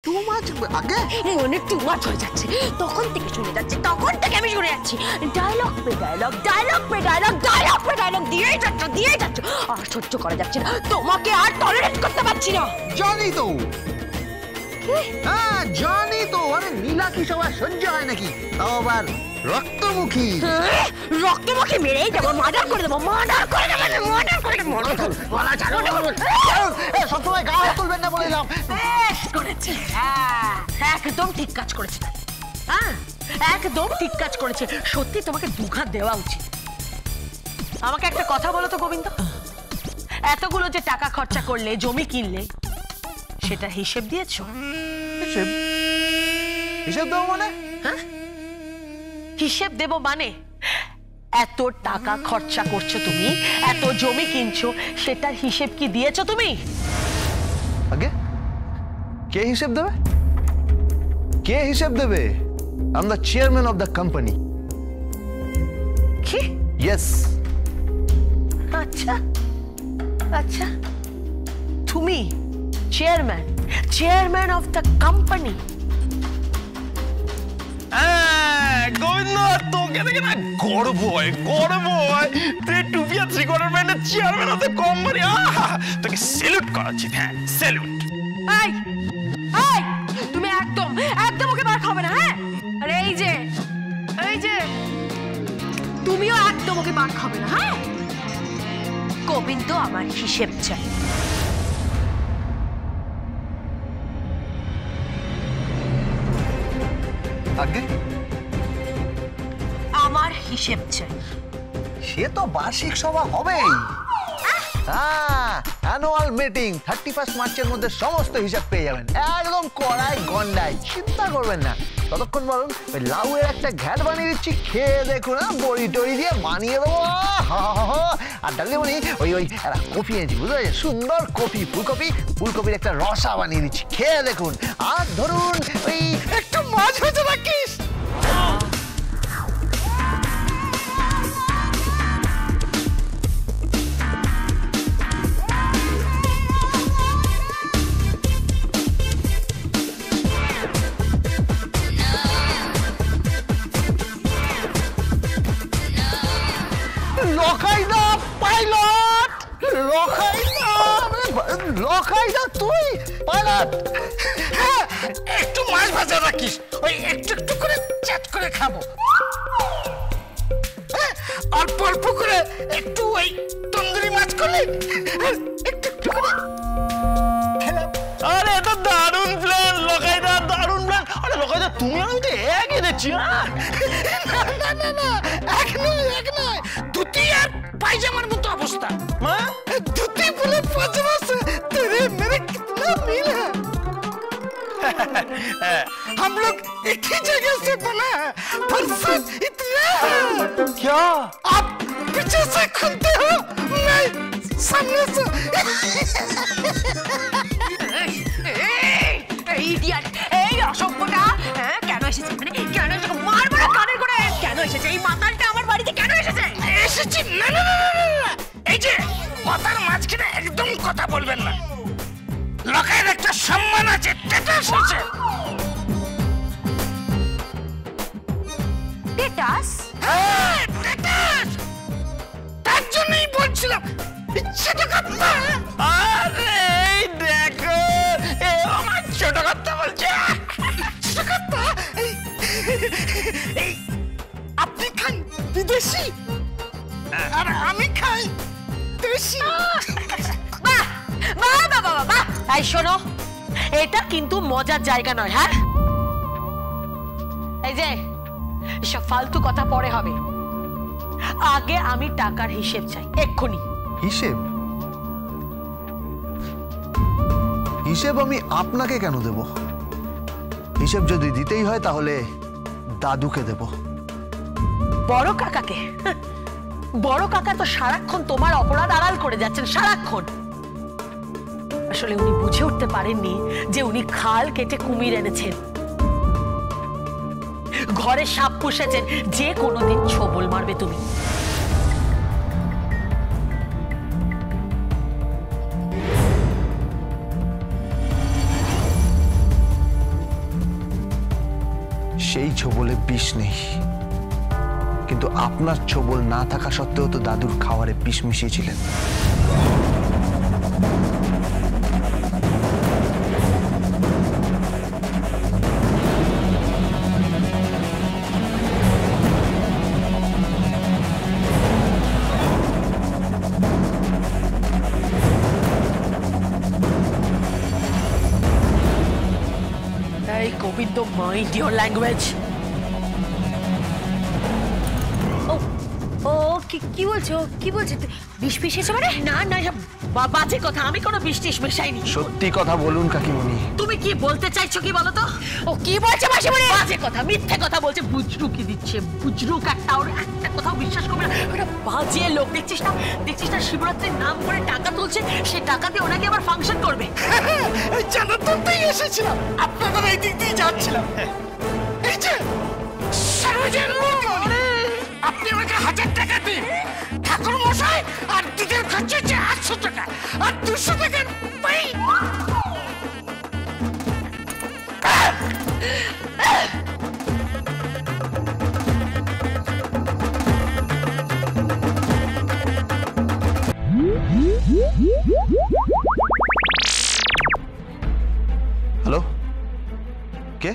Too much আগে মনে too much হয়ে যাচ্ছে, তখন থেকে শুনে যাচ্ছি, তখন থেকে আমি শুনে যাচ্ছি ডায়লগ পে ডায়লগ, ডায়লগ পে ডায়লগ, ডায়লগ পে ডায়লগ দিয়েই যাচ্ছ। আর সহ্য করা যাচ্ছে না, তোমাকে আর টলারেট করতে পারছি না। জানি তো, হ্যাঁ জানি তো। আরে নীলা কি সবার সহ্য হয় নাকি? তাও আবার রক্তমুখী। রক্তমুখী মেরেই দেবো, মার্ডার করে দেবো, মার্ডার করে দেবো, মার্ডার করে দেবো। বলা জানো না, সবসময় গা তুলবেন না বলেছিলাম। করেছে, একদম ঠিক কাজ করেছে। হ্যাঁ একদম ঠিক কাজ করেছে। সত্যি তোমাকে দুঘাত দেওয়া উচিত। আমাকে একটা কথা বলো তো গোবিন্দ, এতগুলো যে টাকা খরচা করলে, জমি কিনলে, সেটা হিসেব দিয়েছো? হিসেব দেবো মানে? হ্যাঁ হিসেব দেবো মানে এত টাকা খরচা করছো তুমি, এত জমি কিনছো, সেটার হিসেব কি দিয়েছো তুমি? আগে কে হিসেব দেবে? কে হিসেব দেবে? I am the chairman of the company. কি? ইয়েস। আচ্ছা আচ্ছা, তুমি chairman of the company? Govinda, তোকে দেখে না গর্ব হয়, তুই টুপি আর ত্রিকোণের ব্যান্ডের চেয়ারম্যান অফ দ্য কোম্পানি। তোকে স্যালুট করা উচিত। হ্যাঁ স্যালুট। তুমি একদম ওকে বার খাবে না। হ্যাঁ আরে এই যে তুমিও একদম ওকে বার খাবে না। হ্যাঁ গোবিন্দ আমার হিসেব চাই। আগে আমার হিসেব চাই। সে তো বার্ষিক সভা হবেই। হ্যাঁ অ্যানুয়াল মিটিং 31 মার্চের মধ্যে সমস্ত হিসাব পেয়ে যাবেন, একদম কড়াই গন্ডায়। চিন্তা করবেন না। ততক্ষণ বলুন ওই লাউয়ের একটা ঘ্যাট বানিয়ে দিচ্ছি, খেয়ে দেখুন। বড়ি টড়ি দিয়ে বানিয়ে দেবো। আর ডালিমণি ওই একটা কফি এনেছি, বুঝতে পারছেন? সুন্দর কফি, ফুলকপির একটা রসা বানিয়ে দিচ্ছি, খেয়ে দেখুন। আর ধরুন ওই একটু মাছ হয়েছে রাখিস। লখাইদা তুই পাইলট? হ্যাঁ একটু মাছ ভাজা রাখিস, ওই একটু একটু করে চ্যাট করে খাবো। অল্প অল্প করে একটু ওই তন্দুরি মাছ করলে একটু একটু করে খেলাম। আরে এটা দারুণ প্ল্যান লখাইদা, দারুণ প্ল্যান। আরে লখাইদা তুমি আমি তো একই দেখছি। না এক নয়, ধুতি আর পায়জামার মতো অবস্থা। মা धुती बोले पायजामा से तेरे मेरे कितना मिल है। हम लोग एक ही जगह से बना है, फर्क इतना है। क्या आप पीछे से खुलते हो, मैं सामने से। ইডিয়েট, এই অসভ্যটা কেন এসেছে? মানে কেন এসেছে? মারবো না কানে করে। কেন এসেছে এই মাতালটা আমার বাড়িতে? কেন এসেছে? এসেছি না। এই যে কথার মাঝখানে একদম কথা বলবেন না। লোকের একটা সম্মান আছে, টেটাস আছে। টেটাস? হ্যাঁ টেটাস। তার জন্যই বলছিলাম ছোট কথা। আরে এই দেখো, এ আমার ছোট কথা বলছে। ছোট কথা? এই আপনি খান বিদেশি আর আমি খাই দেশি। বাহ। এই শোনো, এটা কিন্তু মজার জায়গা নয়। হ্যাঁ এই যে সব ফালতু কথা পরে হবে, আগে আমি টাকার হিসেব চাই এক্ষুনি। হিসেব আমি আপনাকে কেন দেব? হিসেব যদি দিতেই হয় তাহলে দাদুকে দেব। বড় কাকাকে? বড় কাকা তো সারাক্ষণ তোমার অপরাধ আড়াল করে যাচ্ছেন, সারাক্ষণ। আসলে উনি বুঝে উঠতে পারেননি যে উনি খাল কেটে কুমির এনেছেন, ঘরে সাপ পুষেছেন, যে কোনোদিন ছোবল মারবে তুমি। সেই ছোবলে বিষ নেই, কিন্তু আপনার ছোবল না থাকা সত্ত্বেও তো দাদুর খাবারে বিষ মিশিয়েছিলেন। এই গোবিন্দ, মাইন্ড ইওর ল্যাঙ্গুয়েজ। ও কি বলছো, কি বলছো? বিষ মিশিয়েছো মানে? না না, এসব বাজে কথা। আমি কোনো বৃষ্টিস মেশাইনি। সত্যি কথা বলুন কাকিমণি। তুমি কি বলতে চাইছো কি বলো তো? ও কি বলছে মাসিমণি? বাজে কথা, মিথ্যে কথা বলছে। বুজরুকি দিচ্ছে, বুজরুক একটা। ওর একটা কথাও বিশ্বাস করবে না। ওটা বাজে লোক। দেখছিস না শিবরাত্রির নাম করে টাকা তুলছে। সে টাকা দিয়ে ওনাকে আবার ফাংশন করবে। জানাতেই এসেছিলাম, আপনাদের এই দিক দিয়ে যাচ্ছিলাম। এই যে সরোজের মূর্তি, আপনি আমাকে 1000 টাকা দিন ঠাকুর মশাই, আর দুধের খরচা হচ্ছে 800 টাকা, আর 200 টাকার পাই। Hello, K?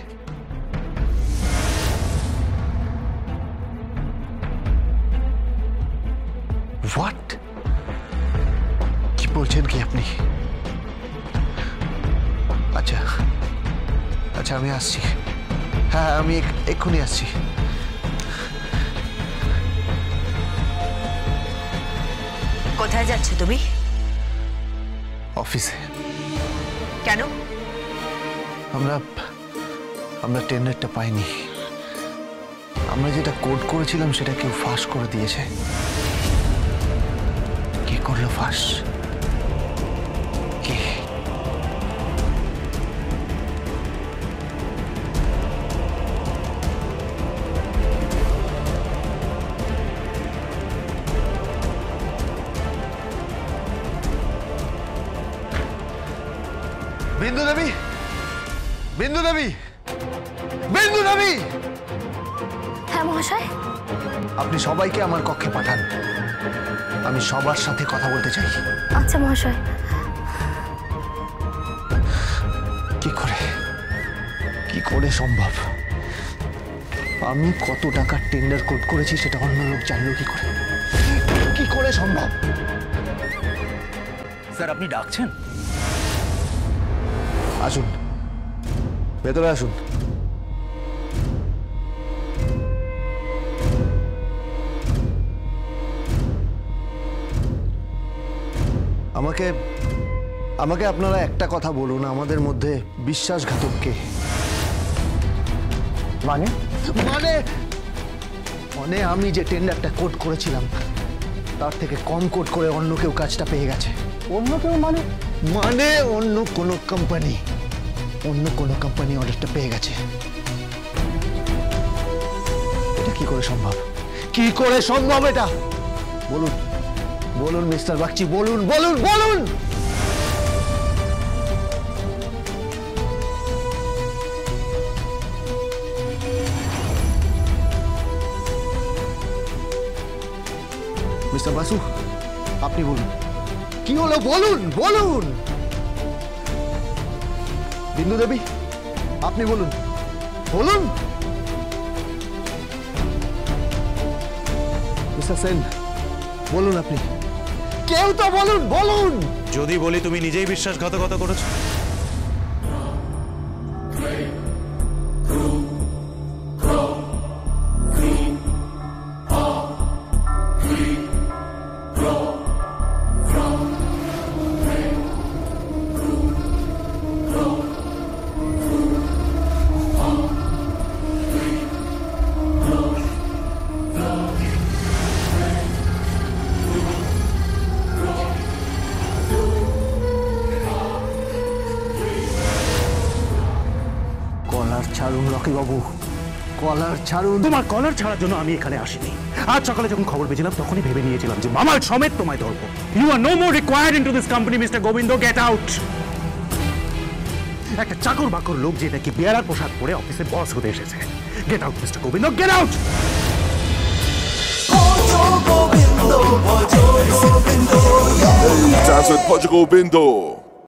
হোয়াট? কি বলছেন কি আপনি? আচ্ছা আচ্ছা, আমি আসছি। হ্যাঁ, আমি এক্ষুনি আসছি। কোথায় যাচ্ছ তুমি? অফিসে। কেন? আমরা টেন্ডারটা পাইনি। আমরা যেটা কোড করেছিলাম সেটা কেউ ফাঁস করে দিয়েছে। কে করলো ফাঁস? কে? বিন্দু দেবী, বিন্দু দেবী, বিন্দু দেবী! হ্যাঁ মহাশয়। আপনি সবাইকে আমার কক্ষে পাঠান। আমি সবার সাথে কথা বলতে চাই। আচ্ছা মহাশয়। কি করে সম্ভব? আমি কত টাকার টেন্ডার কোড করেছি সেটা অন্য লোক জানলো কি করে সম্ভব? স্যার, আপনি ডাকছেন? আসুন, ভেতরে আসুন। আমাকে আপনারা একটা কথা বলুন, আমাদের মধ্যে বিশ্বাসঘাতক কে? মানে মানে মানে আমি যে টেন্ডারটা কোড করেছিলাম তার থেকে কম কোড করে অন্য কেউ কাজটা পেয়ে গেছে। অন্য কেউ মানে? মানে অন্য কোনো কোম্পানি অর্ডারটা পেয়ে গেছে। এটা কি করে সম্ভব? কি করে সম্ভব এটা? বলুন বলুন মিস্টার বাগচি, বলুন বলুন বলুন। মিস্টার বাসু, আপনি বলুন, কি হলো? বলুন বলুন। বিন্দু দেবী, আপনি বলুন বলুন। মিস্টার সেন, বলুন আপনি। কেউ তো বলুন বলুন। যদি বলি তুমি নিজেই বিশ্বাসঘাতকতা করেছো। কলার ছাড়ুন রকি বাবু, কলার ছাড়ুন। তোমার কলার ছাড়ার জন্য আমি এখানে আসিনি। আজ সকালে যখন খবর পেয়েছিলাম তখনই ভেবে নিয়েছিলাম যে মামাল সমেত তোমায় ধরবো। You are no more required into this company mister Govinda, get out. একটা চাকর বাকর লোক যে নাকি বেয়ারার পোশাক পরে অফিসে বস হতে এসেছে, get out mister Govinda, get out. Dance with Bhojo Gobindo.